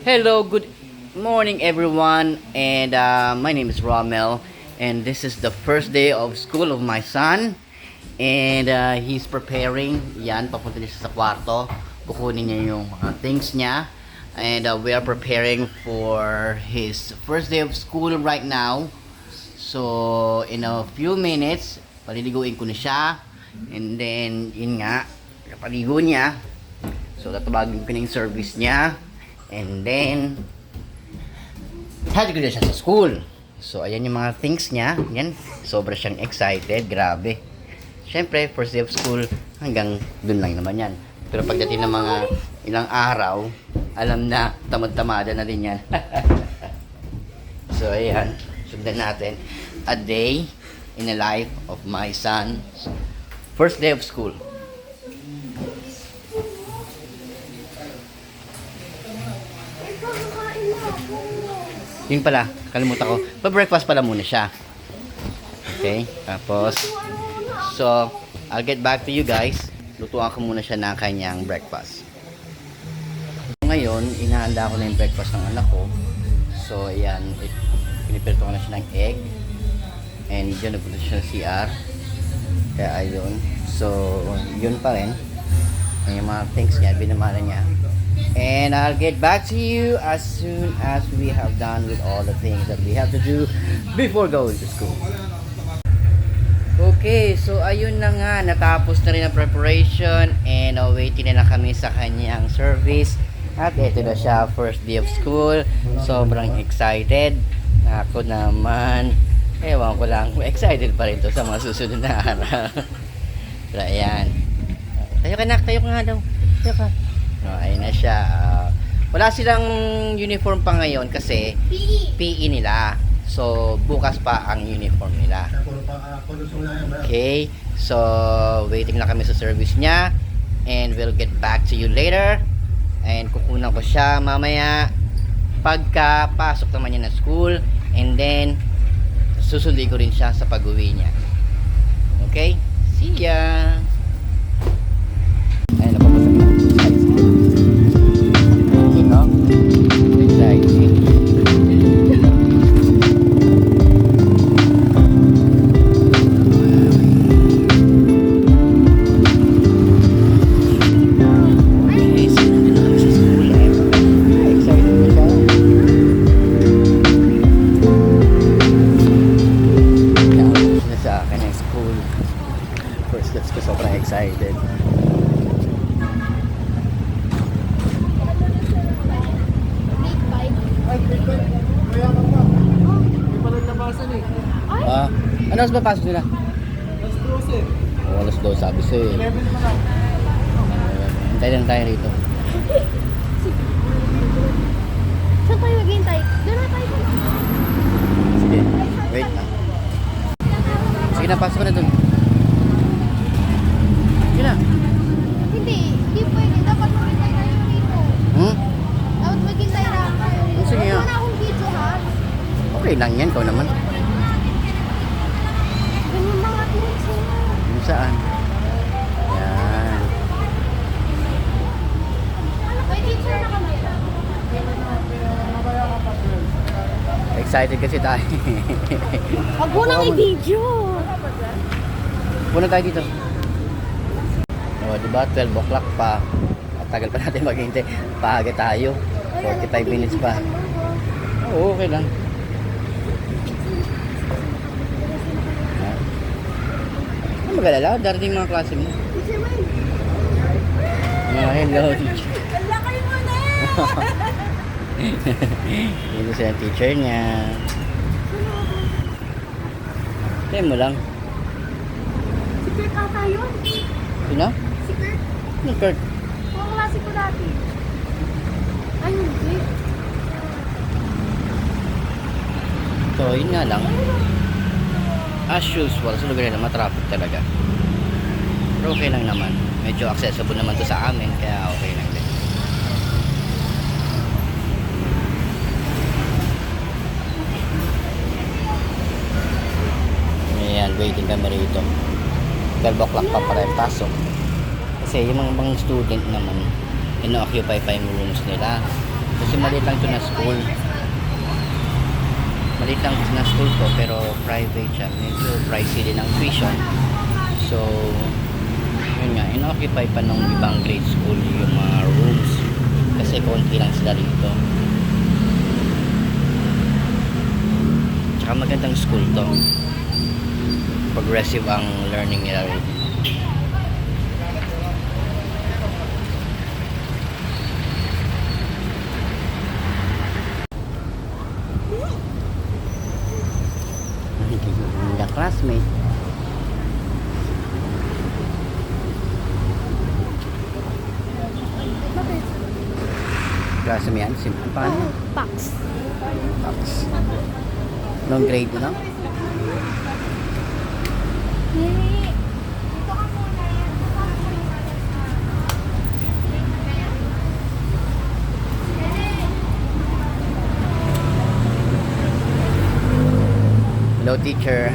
Hello, good morning everyone, and my name is Romel, and this is the first day of school of my son, and he's preparing. Yan, papunta niya siya sa kwarto, kukunin niya yung mga things niya, and we are preparing for his first day of school right now. So, in a few minutes, paliliguin ko na siya, and then, yun nga, paligo niya. So, tatawagin ko na yung service niya. And then, hatid ko na siya sa school. So, ayan yung mga things niya. Yan, sobra siyang excited. Grabe. Siyempre, first day of school, hanggang dun lang naman yan. Pero pagdating ng mga ilang araw, alam na, tamad-tamada na din yan. So, ayan. Sundan natin. A day in the life of my son. First day of school. Yun pala, kalimutan ko. Pa-breakfast pala muna siya. Okay, tapos, so, I'll get back to you guys. Lutuan ko muna siya ng kanyang breakfast. Ngayon, inahanda ko na yung breakfast ng anak ko. So, ayan, pinipirito ko na siya ng egg. And yun, nagpunta siya sa CR. Kaya ayun. So, yun pa rin. Yung mga things niya, binamala niya. And I'll get back to you as soon as we have done with all the things that we have to do before going to school. Okay, so ayun na nga, natapos na rin ang preparation and waiting na kami sa kanyang service. At ito na siya, first day of school. Sobrang excited. Ako naman, ewan ko lang, excited pa rin to sa mga susunod na araw. So ayan. Tayo ka nak, tayo ka nga daw. Tayo ka. No, ayun na siya. Wala silang uniform pa ngayon kasi PE nila. So, bukas pa ang uniform nila. Okay. So, waiting na kami sa service niya. And we'll get back to you later. And kukunan ko siya mamaya pagka pasok naman niya na school. And then, susundin ko rin siya sa pag-uwi niya. Okay? See ya! Ayun na po. Sobrang excited. Ano mas papasok nila? Alas 12 sabi sa'yo eh. Hintay lang tayo rito. Saan tayo maghintay? Doon na tayo. Sige, wait na. Sige na, pasok ka na dun. Sige na. Hindi pwede. Dapat maghintay tayo rito. Dapat maghintay na tayo rito. Sige nga. Wala akong video ha. Okay lang yan, ikaw naman. Yung mga things mo. Yung saan? Yan. May teacher na kami. Excited kasi tayo. Wag mo nang i-video. Puna tayo dito. O, diba? 12 o'clock pa. At tagal pa natin maghintay. Paaga tayo. 45 minutes pa. Oo, okay lang. Ano mag-alala? Darating mga klase mo. Hello, teacher. Wala kayo muna Dito siya ang teacher niya. Tayo mo lang. Si Kurt ata yun. Sino? Si Kurt. Ano, Kurt? Mga klase ko dati. Ay, hindi. So, yun nga lang. As usual, sa lugar nila, matraffic talaga. Pero okay lang naman. Medyo accessible naman to sa amin, kaya okay lang din. Ayan, waiting kami rito. 12 o'clock pa para yung pasok. Kasi yung mga student naman, ino-occupy pa yung rooms nila. Kasi maliit lang ito na school. Maliit lang na school to, pero private siya. Medyo pricey din ang tuition. So, yun nga, inoccupy pa ng ibang grade school yung mga rooms. Kasi konti lang sila rito. Tsaka magandang school to. Progressive ang learning nila rito. The classmate. Klase mo yan? Paano? Box. Tapos, anong grade mo na? Dito ka muna yan. Hello, teacher.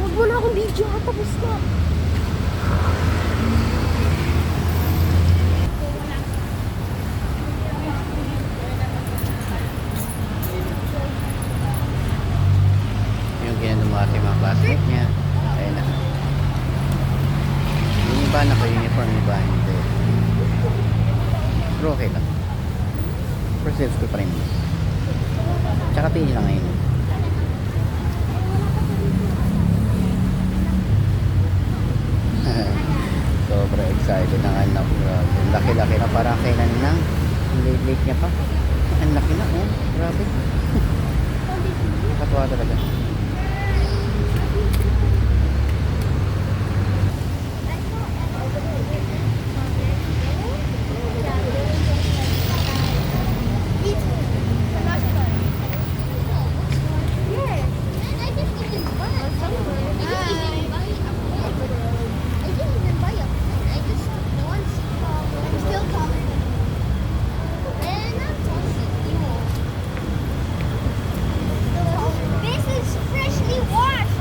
Huwag mo na akong video. Tapos na. Yung ginanumati mga classmate niya. Ayun na. Yung iba naka-uniform, yung iba hindi. Pero okay lang. First day of school pa rin. Tsaka tingin lang ngayon. Sobrang excited ng anak. Grabe. Laki-laki na, parang kailan lang. Ang late niya pa. Ang laki na, oh. Grabe. Nakatuwa talaga. This is freshly washed.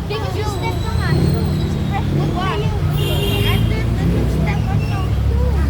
Because you stepped on our shoes. It's freshly washed. And then you step on your shoes.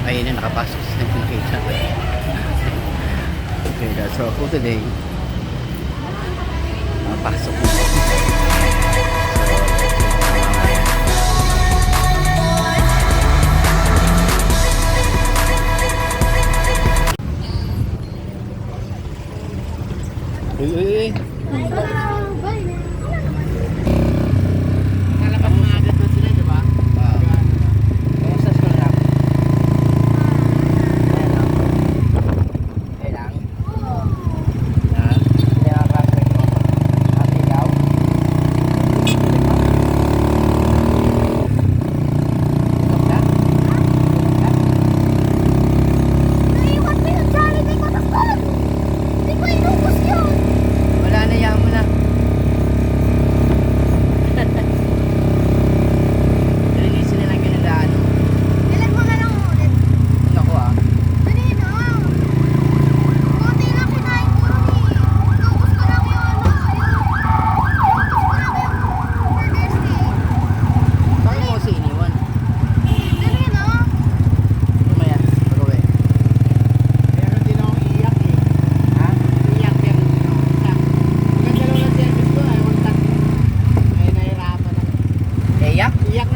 Ayun na, nakapasok sa nakita. Okay, that's all for today. Nakapasok na. Uy, uy, uy. Nalabas mga agad doon sila, di ba? Kamusta school na? Okay lang. Ha? Hindi ka classmate mo? Ate, ikaw?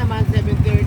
naman 7:30.